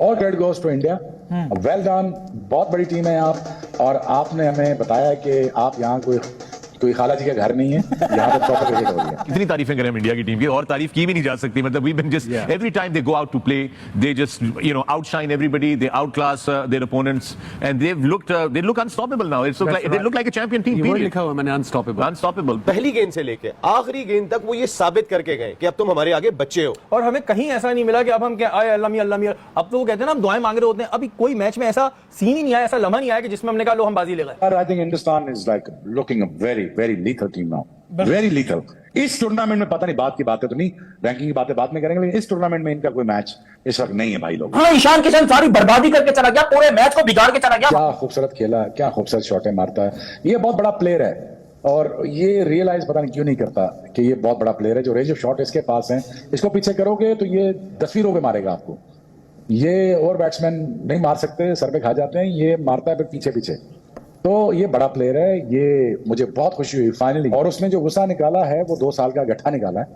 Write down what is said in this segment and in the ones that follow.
All credit goes to India, well done, बहुत बड़ी team है आप, और आपने हमें बताया कि आप यहाँ कोई खाला जी का घर नहीं है, यहाँ पर प्रॉपर क्रिकेट हो रही है। कितनी तारीफें करें हम इंडिया की टीम की, और तारीफ की भी नहीं जा सकती। मतलब we been just every time they go out to play, they just outshine everybody, they outclass their opponents and they look unstoppable now. It's they look like a champion team. ये लिखा हुआ मैंने, unstoppable. पहली गेंद से लेके आखिरी गेंद तक वो ये साबित करके गए कि अब तुम हमारे आगे बच्चे हो, और हमें कहीं ऐसा नहीं मिला कि अब हम क्या आए अल्लाह मियां अल्लाह मियां। अब तो वो कहते हैं ना हम दुआएं मांग रहे होते हैं। अभी कोई मैच में ऐसा सीन ही नहीं आया, ऐसा लम्हा नहीं आया कि जिसमें हमने कहा लो हम बाजी ले गए। I think Hindustan is like looking a very very lethal team now, very lethal. इस टूर्नामेंट में पता नहीं, बात की बातें तो नहीं, रैंकिंग की बातें बाद में करेंगे, लेकिन इस टूर्नामेंट में इनका कोई मैच इस वक्त नहीं है भाई लोग। हाँ, ईशान किशन सारी बर्बादी करके चला गया, पूरे मैच को बिगाड़ के चला गया। क्या खूबसूरत खेला, क्या खूबसूरत शॉटें मारता है, ये बहुत बड़ा प्लेयर है, और ये रियलाइज पता नहीं क्यों नहीं करता कि ये बहुत बड़ा प्लेयर है। जो रेंज ऑफ शॉट इसके पास है, इसको पीछे करोगे तो ये 10वीं रो पे मारेगा आपको। ये और बैट्समैन नहीं मार सकते, सर पे खा जाते हैं, ये मारता है फिर पीछे पीछे। तो ये बड़ा प्लेयर है, ये मुझे बहुत खुशी हुई फाइनली। और उसने जो गुस्सा निकाला है वो 2 साल का गट्ठा निकाला है,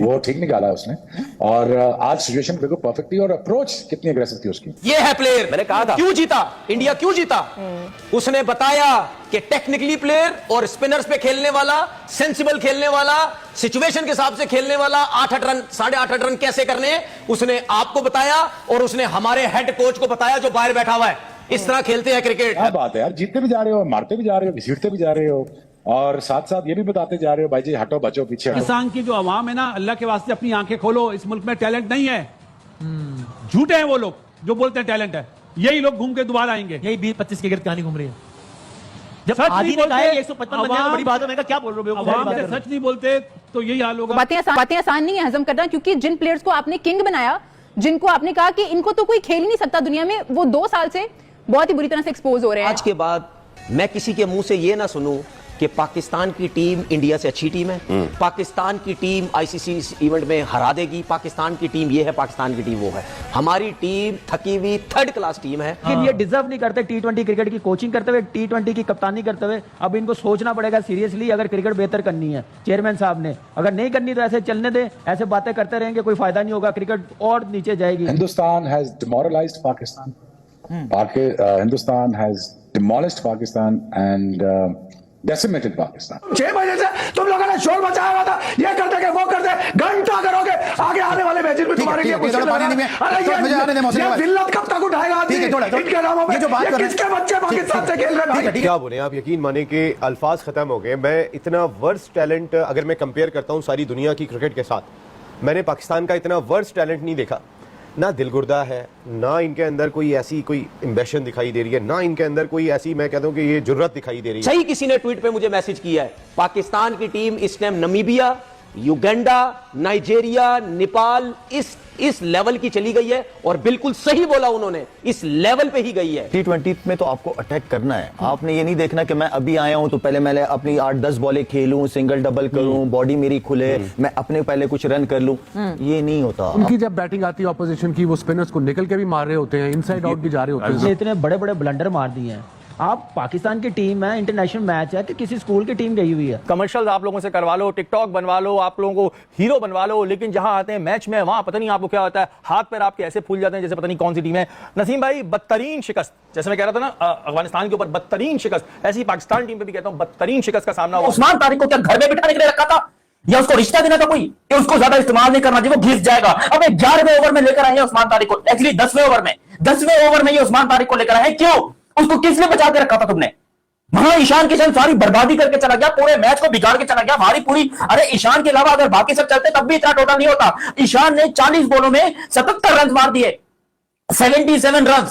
वो ठीक निकाला है उसने। और आज सिचुएशन बिल्कुल परफेक्ट थी, और अप्रोच कितनी अग्रेसिव थी उसकी। ये है प्लेयर, मैंने कहा था क्यों जीता इंडिया, क्यों जीता। उसने बताया कि टेक्निकली प्लेयर और स्पिनर्स पे खेलने वाला, सेंसिबल खेलने वाला, सिचुएशन के हिसाब से खेलने वाला, 8 रन 8.5 रन कैसे करने उसने आपको बताया, और उसने हमारे हेड कोच को बताया जो बाहर बैठा हुआ है। इस तरह खेलते हैं क्रिकेट। क्या बात है यार, जीतते भी जा रहे हो, मारते भी जा रहे हो, घसीटते भी जा रहे हो, और साथ साथ ये भी बताते जा रहे हो भाई जी हटो बचो पीछे। पाकिस्तान की जो आवाम है ना, अल्लाह के वास्ते अपनी आंखें खोलो, इस मुल्क में टैलेंट नहीं है। झूठे हैं वो लोग जो बोलते हैं टैलेंट है, यही लोग घूम के दोबारा आएंगे। यही 20-25 की कहानी घूम रही है। जब सच आदि नहीं ने कहा है बोलते, 155 बन जाएगा, बड़ी बात है। मैं कहा क्या बोल रहे हो, आवाम से सच नहीं बोलते तो यही हाल होगा। बातें आसान नहीं है हजम करना, क्योंकि जिन प्लेयर्स को आपने किंग बनाया, जिनको आपने कहा कि इनको तो कोई खेल ही नहीं सकता दुनिया में, वो 2 साल से बहुत ही बुरी तरह से एक्सपोज हो रहे हैं। आज के बाद मैं किसी के मुंह से ये ना सुनूं कि पाकिस्तान की टीम इंडिया से अच्छी टीम है, पाकिस्तान की टीम आईसीसी इवेंट में हरा देगी, पाकिस्तान की टीम ये है, पाकिस्तान की टीम वो है। हमारी टीम थकी हुई 3rd क्लास टीम है। लेकिन ये डिजर्व नहीं करते T20 क्रिकेट की कोचिंग करते हुए, T20 की कप्तानी करते हुए। अब इनको सोचना पड़ेगा सीरियसली, अगर क्रिकेट बेहतर करनी है चेयरमैन साहब ने। अगर नहीं करनी तो ऐसे चलने दें, ऐसे बातें करते रहेंगे, कोई फायदा नहीं होगा, क्रिकेट और नीचे जाएगी। Hindustan has demoralised Pakistan, Hindustan has demolished Pakistan and decimated Pakistan। 6 महीने से तुम लोगों ने शोर मचाया हुआ था, ये कर देंगे वो कर दे, घंटा करोगे, आगे आने वाले मैचेस में तुम्हारे लिए ये जिल्लत कब तक उठाएगा आदमी इनके नामों पे? ये किसके बच्चे पाकिस्तान से खेल रहे हैं? क्या बोले आप, यकीन माने कि अल्फाज खत्म हो गए। मैं इतना वर्स्ट टैलेंट अगर मैं कंपेयर करता हूं सारी दुनिया की क्रिकेट के साथ, मैंने पाकिस्तान का इतना वर्स्ट टैलेंट नहीं देखा। ना दिलगुर्दा है, ना इनके अंदर कोई ऐसी कोई एम्बिशन दिखाई दे रही है, ना इनके अंदर कोई ऐसी मैं कहता हूं कि ये जुर्रत दिखाई दे रही है। सही किसी ने ट्वीट पे मुझे मैसेज किया है, पाकिस्तान की टीम इस time Namibia, Uganda, Nigeria, Nepal इस लेवल की चली गई है, और बिल्कुल सही बोला उन्होंने, इस लेवल पे ही गई है। T20 में तो आपको अटैक करना है, आपने ये नहीं देखना कि मैं अभी आया हूं तो पहले मैं अपनी 8-10 बॉलें खेलूं, सिंगल डबल करूं, बॉडी मेरी खुले, मैं अपने पहले कुछ रन कर लूं। ये नहीं होता। उनकी जब बैटिंग आती है ऑपोजिशन की, वो स्पिनर्स को निकल के भी मार रहे होते हैं, इनसाइड आउट भी जा रहे होते हैं। इतने बड़े बड़े ब्लंडर मार दिए हैं। आप पाकिस्तान की टीम है, इंटरनेशनल मैच है, कि किसी स्कूल की टीम गई हुई है। कमर्शियल आप लोगों से करवा लो, टिकटॉक बनवा लो, आप लोगों को हीरो बनवा लो, लेकिन जहां आते हैं मैच में, वहां पता नहीं आपको क्या होता है, हाथ पैर आपके ऐसे फूल जाते हैं जैसे पता नहीं कौन सी टीम है। नसीम भाई, बदतरीन शिकस्त, जैसे मैं कह रहा था ना अफगानिस्तान के ऊपर बदतरीन शिकस्त, ऐसी पाकिस्तान टीम पे भी कहता हूं बदतरीन शिकस्त का सामना हुआ। उस्मान तारिक को क्या घर में बिठाने के लिए रखा था, या उसको रिश्ता देना था कोई कि उसको ज्यादा इस्तेमाल नहीं करना चाहिए, वो घिस जाएगा। अब 11वें ओवर में लेकर आए हैं उस्मान तारिक को, एक्चुअली 10वें ओवर में, 10वें ओवर में ये उस्मान तारिक को लेकर आए हैं। क्यों? उसको किसने बचा के रखा था तुमने? वहां ईशान किशन सारी बर्बादी करके चला गया, पूरे मैच को बिगाड़ के चला गया, हमारी पूरी। अरे ईशान के अलावा अगर बाकी सब चलते तब भी इतना टोटल नहीं होता। ईशान ने 40 बॉलों में 77 रन मार दिए, 77 रन।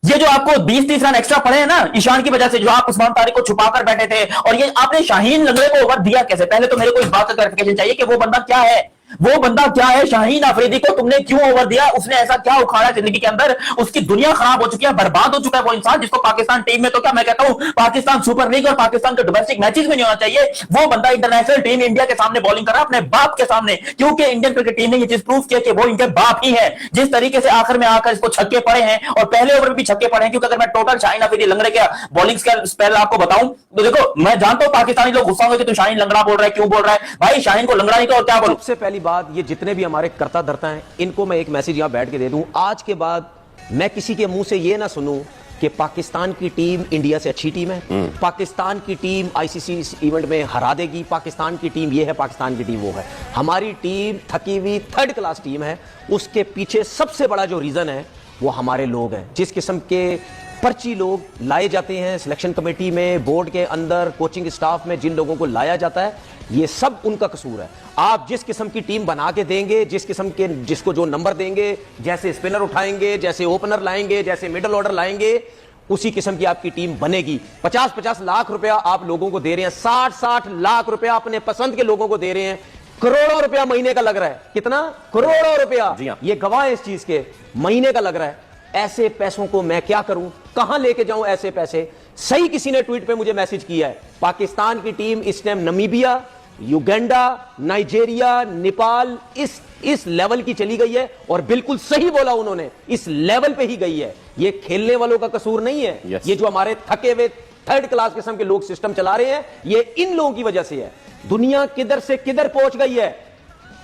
ये जो आपको 20-30 रन एक्स्ट्रा पड़े हैं ना ईशान की वजह से, जो आप उस्मान तारिक को छुपाकर बैठे थे, और ये आपने शाहीन लंगड़े को ओवर दिया कैसे? पहले तो मेरे को इस बात का क्लैरिफिकेशन चाहिए कि वो बंदा क्या है, वो बंदा क्या है? शाहीन अफरीदी को तुमने क्यों ओवर दिया? उसने ऐसा क्या उखाड़ा जिंदगी के अंदर? उसकी दुनिया खराब हो चुकी है, बर्बाद हो चुका है वो इंसान, जिसको पाकिस्तान टीम में तो क्या मैं कहता हूं पाकिस्तान सुपर लीग और पाकिस्तान के डोमेस्टिक मैचेस में नहीं होना चाहिए। वो बंदा इंटरनेशनल टीम इंडिया के सामने बॉलिंग कर रहा है, अपने बाप के सामने, क्योंकि इंडियन क्रिकेट टीम ने ये चीज प्रूव किया कि वो इनके बाप ही है। जिस तरीके से आखिर में आकर इसको छक्के पड़े हैं, और पहले ओवर में भी छक्के पड़े हैं, क्योंकि अगर मैं टोटल शाहीन अफरीदी लंगड़े का बॉलिंग स्पेल आपको बताऊं तो देखो, मैं जानता हूं पाकिस्तानी लोग गुस्सा होंगे कि तू शाहीन लंगड़ा बोल रहा है, क्यों बोल रहा है भाई? शाहीन को लंगड़ा नहीं तो और क्या बोलूं? सबसे पहली बात, ये जितने भी हमारे करता धरता हैं, इनको मैं एक मैसेज यहां बैठ के दे दूं, आज के बाद मैं किसी के मुंह से ये ना सुनूं कि पाकिस्तान की टीम इंडिया से अच्छी टीम है, पाकिस्तान की टीम आईसीसी इवेंट में हरा देगी, पाकिस्तान की टीम ये है, पाकिस्तान की टीम वो है। हमारी टीम थकी हुई थर्ड क्लास टीम है। उसके पीछे सबसे बड़ा जो रीजन है वो हमारे लोग हैं। जिस किस्म के पर्ची लोग लाए जाते हैं सिलेक्शन कमेटी में, बोर्ड के अंदर, कोचिंग स्टाफ में, जिन लोगों को लाया जाता है, ये सब उनका कसूर है। आप जिस किस्म की टीम बना के देंगे, जिस किस्म के जिसको जो नंबर देंगे, जैसे स्पिनर उठाएंगे, जैसे ओपनर लाएंगे, जैसे मिडिल ऑर्डर लाएंगे, उसी किस्म की आपकी टीम बनेगी। 50-50 लाख रुपया आप लोगों को दे रहे हैं, 60-60 लाख रुपया अपने पसंद के लोगों को दे रहे हैं, करोड़ों रुपया महीने का लग रहा है। कितना? करोड़ों रुपया। ये गवाह है इस चीज के, महीने का लग रहा है। ऐसे पैसों को मैं क्या करूं, कहां लेके जाऊं ऐसे पैसे? सही किसी ने ट्वीट पे मुझे मैसेज किया है, पाकिस्तान की टीम इस time Namibia, Uganda, Nigeria, Nepal इस लेवल की चली गई है, और बिल्कुल सही बोला उन्होंने, इस लेवल पे ही गई है। ये खेलने वालों का कसूर नहीं है। ये जो हमारे थके हुए थर्ड क्लास किस्म के लोग सिस्टम चला रहे हैं, ये इन लोगों की वजह से है। दुनिया किधर से किधर पहुंच गई है,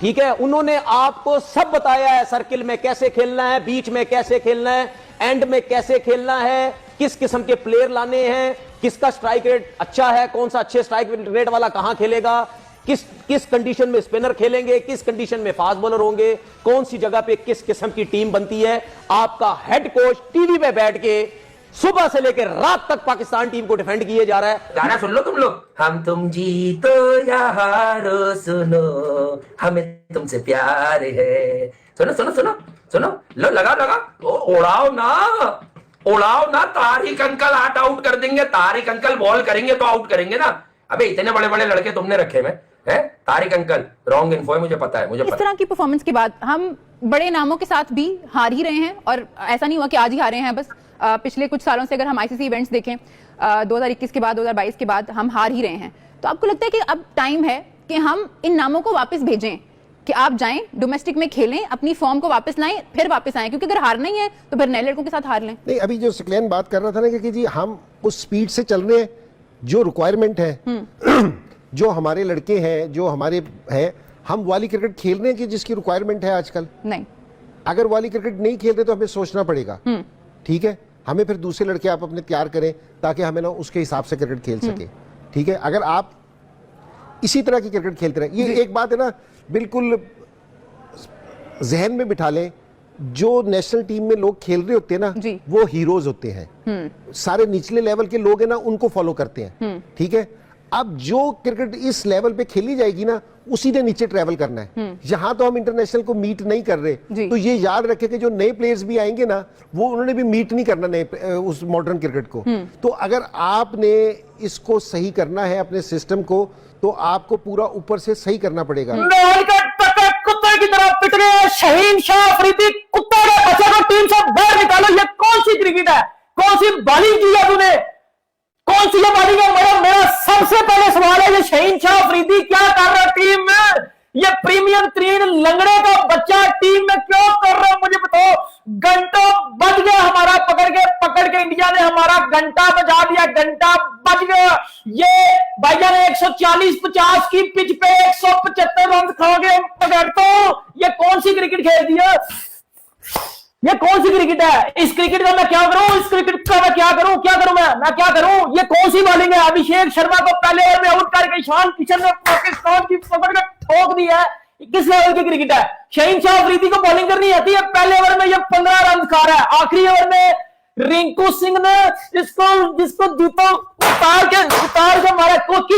ठीक है? उन्होंने आपको सब बताया है, सर्किल में कैसे खेलना है, बीच में कैसे खेलना है, एंड में कैसे खेलना है, किस किस्म के प्लेयर लाने हैं, किसका स्ट्राइक रेट अच्छा है, कौन सा अच्छे स्ट्राइक रेट वाला कहां खेलेगा, किस कंडीशन में स्पिनर खेलेंगे, किस कंडीशन में फास्ट बॉलर होंगे, कौन सी जगह पे किस किस्म की टीम बनती है। आपका हेड कोच टीवी पे बैठ के सुबह से लेकर रात तक पाकिस्तान टीम को डिफेंड किए जा रहा है। गाना सुन लो तुम लोग, हम तुम जीतो या हारो सुनो, हमें तुमसे प्यार है। सुनो सुनो सुनो सुनो, लो लगा उड़ाओ ना, तारिक अंकल आउट कर देंगे, तारिक अंकल बॉल करेंगे तो आउट करेंगे ना। अबे इतने बड़े बड़े लड़के तुमने रखे में है, तारिक अंकल रॉन्ग इन्फो है, मुझे पता है, मुझे इस तरह की परफॉर्मेंस के बाद हम बड़े नामों के साथ भी हार ही रहे हैं, और ऐसा नहीं हुआ कि आज ही हारे हैं बस। पिछले कुछ सालों से अगर हम आईसीसी इवेंट्स देखें, 2021 के बाद, 2022 के बाद हम हार ही रहे हैं। तो आपको लगता है कि अब टाइम है कि हम इन नामों को वापस भेजें, कि आप जाएं डोमेस्टिक में खेलें, अपनी फॉर्म को वापस लाएं, फिर वापस आएं? क्योंकि अगर हारना ही है तो फिर नए लड़कों के साथ हार लें। नहीं, अभी जो सिक्लेन बात कर रहा था ना कि जी हम उस स्पीड से चल रहे हैं, जो रिक्वायरमेंट है जो हमारे लड़के हैं, जो हमारे हैं, हम वाली क्रिकेट खेल रहे हैं कि जिसकी रिक्वायरमेंट है आजकल? नहीं। अगर वाली क्रिकेट नहीं खेल रहे तो हमें सोचना पड़ेगा, ठीक है? हमें फिर दूसरे लड़के आप अपने तैयार करें ताकि हमें ना उसके हिसाब से क्रिकेट खेल सके, ठीक है? अगर आप इसी तरह की क्रिकेट खेलते रहे, ये एक बात है ना, बिल्कुल जहन में बिठा लें, जो नेशनल टीम में लोग खेल रहे होते हैं ना, वो हीरोज होते हैं। सारे निचले लेवल के लोग हैं ना, उनको फॉलो करते हैं, ठीक है? अब जो क्रिकेट इस लेवल पे खेली जाएगी ना, उसी ने नीचे ट्रैवल करना है। यहां तो हम इंटरनेशनल को मीट नहीं कर रहे, तो ये याद रखें कि जो नए प्लेयर्स भी आएंगे ना, वो उन्होंने भी मीट नहीं करना नए उस मॉडर्न क्रिकेट को। तो अगर आपने इसको सही करना है अपने सिस्टम को, तो आपको पूरा ऊपर से सही करना पड़ेगा। कुत्ते की तरह पिट रहे शहीन शाह अफरीदी, कुत्ते के बच्चे को टीम से बाहर निकालो। ये कौन सी क्रिकेट है? कौन सी बॉलिंग की है तूने? कौन सी ये बॉलिंग है? मेरा सबसे पहले सवाल है, ये शहीन शाह अफरीदी क्या कर रहा है टीम में? ये प्रीमियम 3 लंगड़े का बच्चा टीम में क्यों कर रहा है? मुझे बताओ। घंटा बज गया हमारा, पकड़ के इंडिया ने हमारा घंटा बजा दिया, घंटा बज गया। ये भैया ने 140-50 की पिच पे 175 रन खा गए। तो ये कौन सी क्रिकेट खेल दी है? ये कौन सी क्रिकेट है? इस क्रिकेट का मैं क्या करूं? इस क्रिकेट का मैं क्या करूं? मैं क्या करूं? ये कौन सी बॉलिंग है? अभिषेक शर्मा को पहले ओवर में आउट करके ईशान किशन ने पाकिस्तान की पकड़ के ठोक दी है। किस लेवल की क्रिकेट है? शहीन शाह अफरीदी को बॉलिंग करनी आती है। पहले ओवर में ये 15 रन खा रहा है, आखिरी ओवर में रिंकू सिंह ने जिसको जूता उतार के मारा। को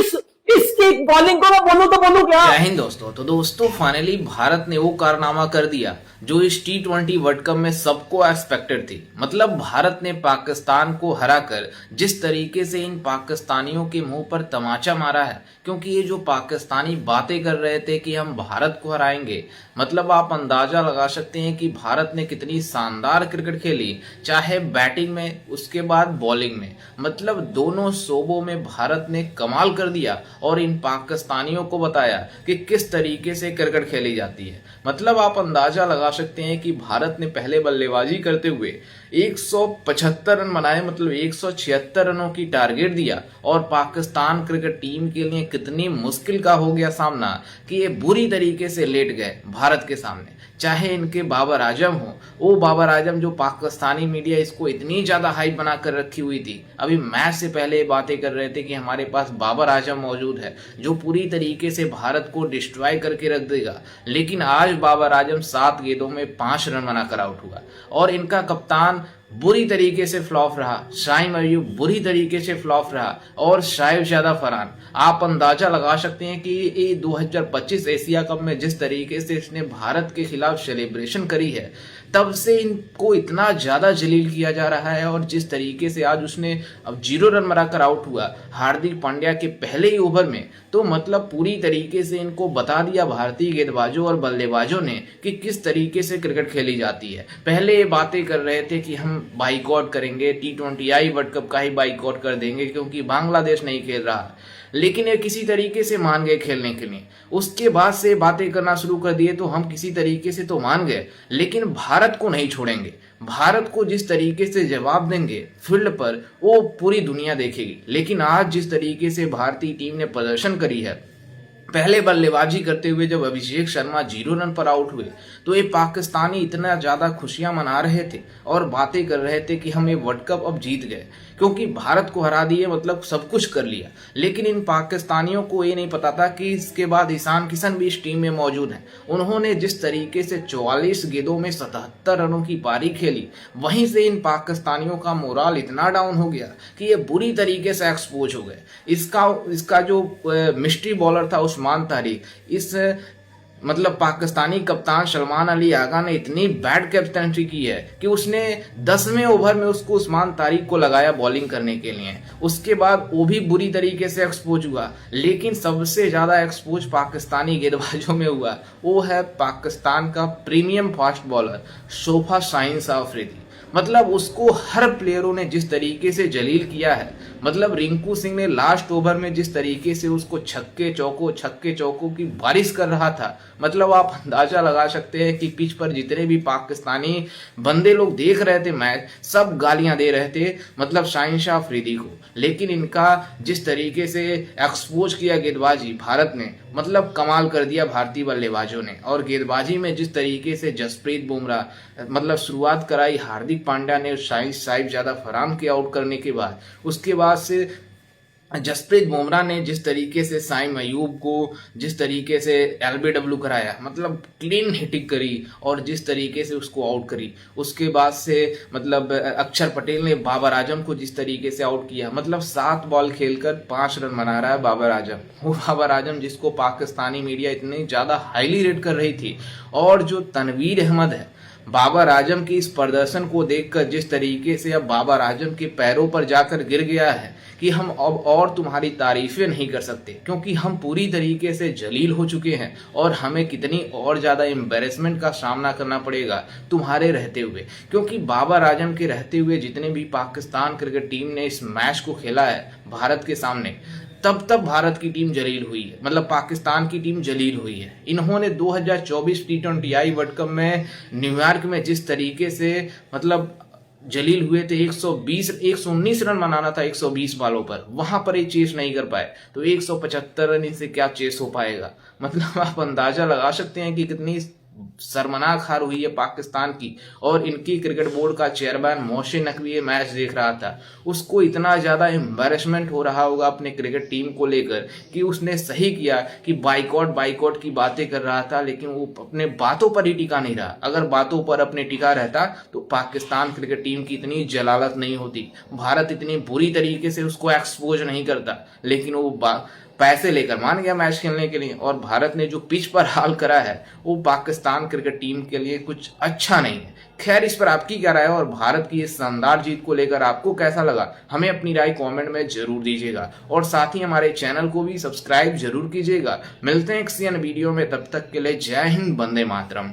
इसकी बॉलिंग को मैं बोलूं क्या? जय हिंद दोस्तों। तो दोस्तों फाइनली भारत ने वो कारनामा कर दिया जो इस T20 वर्ल्ड कप में सबको एक्सपेक्टेड थी। मतलब भारत ने पाकिस्तान को हराकर जिस तरीके से इन पाकिस्तानियों के मुंह पर तमाचा मारा है, क्योंकि ये जो पाकिस्तानी बातें कर रहे थे कि हम भारत को हराएंगे, मतलब आप अंदाजा लगा सकते हैं कि भारत ने कितनी शानदार क्रिकेट खेली, चाहे बैटिंग में उसके बाद बॉलिंग में। मतलब दोनों शोबों में भारत ने कमाल कर दिया और इन पाकिस्तानियों को बताया कि किस तरीके से क्रिकेट खेली जाती है। मतलब आप अंदाजा लगा सकते हैं कि भारत ने पहले बल्लेबाजी करते हुए 175 रन बनाए, मतलब 176 रनों की टारगेट दिया, और पाकिस्तान क्रिकेट टीम के लिए कितनी मुश्किल का हो गया सामना कि ये बुरी तरीके से लेट गए भारत के सामने। चाहे इनके बाबर आजम हो, वो बाबर आजम जो पाकिस्तानी मीडिया इसको इतनी ज्यादा हाइप बना कर रखी हुई थी, अभी मैच से पहले ये बातें कर रहे थे कि हमारे पास बाबर आजम मौजूद है जो पूरी तरीके से भारत को डिस्ट्रॉय करके रख देगा, लेकिन आज बाबर आजम 7 गेंदों में 5 रन बनाकर आउट हुआ। और इनका कप्तान बुरी तरीके से फ्लॉप रहा, शाइम अयूब बुरी तरीके से फ्लॉप रहा, और शाहिद फरहान, आप अंदाजा लगा सकते हैं कि ये 2025 एशिया कप में जिस तरीके से इसने भारत के खिलाफ सेलिब्रेशन करी है, तब से इनको इतना ज्यादा जलील किया जा रहा है। और जिस तरीके से आज उसने अब 0 रन बनाकर आउट हुआ हार्दिक पांड्या के पहले ही ओवर में, तो मतलब पूरी तरीके से इनको बता दिया भारतीय गेंदबाजों और बल्लेबाजों ने कि किस तरीके से क्रिकेट खेली जाती है। पहले ये बातें कर रहे थे कि हम बाइकआउट करेंगे, T20I वर्ल्ड कप का ही बाइकआउट कर देंगे क्योंकि बांग्लादेश नहीं खेल रहा, लेकिन ये किसी तरीके से मान गए खेलने के लिए। उसके बाद से बातें करना शुरू कर दिए तो हम किसी तरीके से तो मान गए, लेकिन भारत को नहीं छोड़ेंगे। भारत को जिस तरीके से जवाब देंगे फील्ड पर वो पूरी दुनिया देखेगी। लेकिन आज जिस तरीके से भारतीय टीम ने प्रदर्शन करी है, पहले बल्लेबाजी करते हुए जब अभिषेक शर्मा 0 रन पर आउट हुए तो ये पाकिस्तानी इतना ज्यादा खुशियां मना रहे थे और बातें कर रहे थे कि हम ये वर्ल्ड कप अब जीत गए, क्योंकि भारत को हरा दिए, मतलब सब कुछ कर लिया। लेकिन इन पाकिस्तानियों को ये नहीं पता था कि इसके बाद ईशान किशन भी इस टीम में मौजूद हैं। उन्होंने जिस तरीके से 44 गेंदों में 77 रनों की पारी खेली, वहीं से इन पाकिस्तानियों का मोराल इतना डाउन हो गया कि ये बुरी तरीके से एक्सपोज हो गए। इसका जो मिस्ट्री बॉलर था उस्मान तारिक, इस मतलब पाकिस्तानी कप्तान सलमान अली आगा ने इतनी बैड कैप्टनसी की है कि उसने 10वें ओवर में उसको उस्मान तारिक को लगाया बॉलिंग करने के लिए। उसके बाद वो भी बुरी तरीके से एक्सपोज हुआ, लेकिन सबसे ज्यादा एक्सपोज पाकिस्तानी गेंदबाजों में हुआ, वो है पाकिस्तान का premium fast bowler sofa Shaheen Afridi. मतलब उसको हर प्लेयरों ने जिस तरीके से जलील किया है, मतलब रिंकू सिंह ने लास्ट ओवर में जिस तरीके से उसको छक्के चौकों की बारिश कर रहा था, मतलब आप अंदाजा लगा सकते हैं कि पिच पर जितने भी पाकिस्तानी बंदे लोग देख रहे थे मैच, सब गालियां दे रहे थे मतलब शाहीन अफरीदी को। लेकिन इनका जिस तरीके से एक्सपोज किया गेंदबाजी भारत ने, मतलब कमाल कर दिया भारतीय बल्लेबाजों ने। और गेंदबाजी में जिस तरीके से जसप्रीत बुमराह मतलब शुरुआत कराई हार्दिक पांड्या ने साहिब फरहान के आउट करने के बाद, उसके बाद से जसप्रीत बुमराह ने जिस तरीके से शाइम अयूब को जिस तरीके से LBW कराया, मतलब क्लीन हिटिंग करी और जिस तरीके से उसको आउट करी, उसके बाद से मतलब अक्षर पटेल ने बाबर आजम को जिस तरीके से आउट किया, मतलब 7 बॉल खेलकर 5 रन बना रहा है बाबर आजम। वो बाबर आजम जिसको पाकिस्तानी मीडिया इतनी ज्यादा हाईली रेट कर रही थी। और जो तनवीर अहमद है, बाबर आजम की इस प्रदर्शन को देखकर जिस तरीके से अब बाबर आजम के पैरों पर जाकर गिर गया है कि हम अब और तुम्हारी तारीफें नहीं कर सकते, क्योंकि हम पूरी तरीके से जलील हो चुके हैं और हमें कितनी और ज्यादा एम्बेरसमेंट का सामना करना पड़ेगा तुम्हारे रहते हुए। क्योंकि बाबर आजम के रहते हुए जितने भी पाकिस्तान क्रिकेट टीम ने इस मैच को खेला है भारत के सामने, तब भारत की टीम जलील हुई है, मतलब पाकिस्तान की टीम जलील हुई है। इन्होंने 2024 T20I वर्ल्ड कप में न्यूयॉर्क में जिस तरीके से मतलब जलील हुए थे, 119 रन बनाना था 120 बॉलों पर, वहां पर ये चेस नहीं कर पाए, तो 175 रन इनसे क्या चेस हो पाएगा। मतलब आप अंदाजा लगा सकते हैं कि कितनी शर्मनाक हार हुई है पाकिस्तान की। और इनकी क्रिकेट बोर्ड का चेयरमैन मोहसिन नकवी ये मैच देख रहा था, उसको इतना ज्यादा एम्बैरेसमेंट हो रहा होगा अपने क्रिकेट टीम को लेकर कि उसने सही किया कि बाइकआउट की बातें कर रहा था, लेकिन वो अपने बातों पर ही टिका नहीं रहा। अगर बातों पर अपने टिका रहता तो पाकिस्तान क्रिकेट टीम की इतनी जलालत नहीं होती, भारत इतनी बुरी तरीके से उसको एक्सपोज नहीं करता। लेकिन वो पैसे लेकर मान गया मैच खेलने के लिए, और भारत ने जो पिच पर हाल करा है वो पाकिस्तान क्रिकेट टीम के लिए कुछ अच्छा नहीं है। खैर, इस पर आपकी क्या राय है और भारत की इस शानदार जीत को लेकर आपको कैसा लगा, हमें अपनी राय कमेंट में जरूर दीजिएगा। और साथ ही हमारे चैनल को भी सब्सक्राइब जरूर कीजिएगा। मिलते हैं किसी अन्य वीडियो में, तब तक के लिए जय हिंद, वंदे मातरम।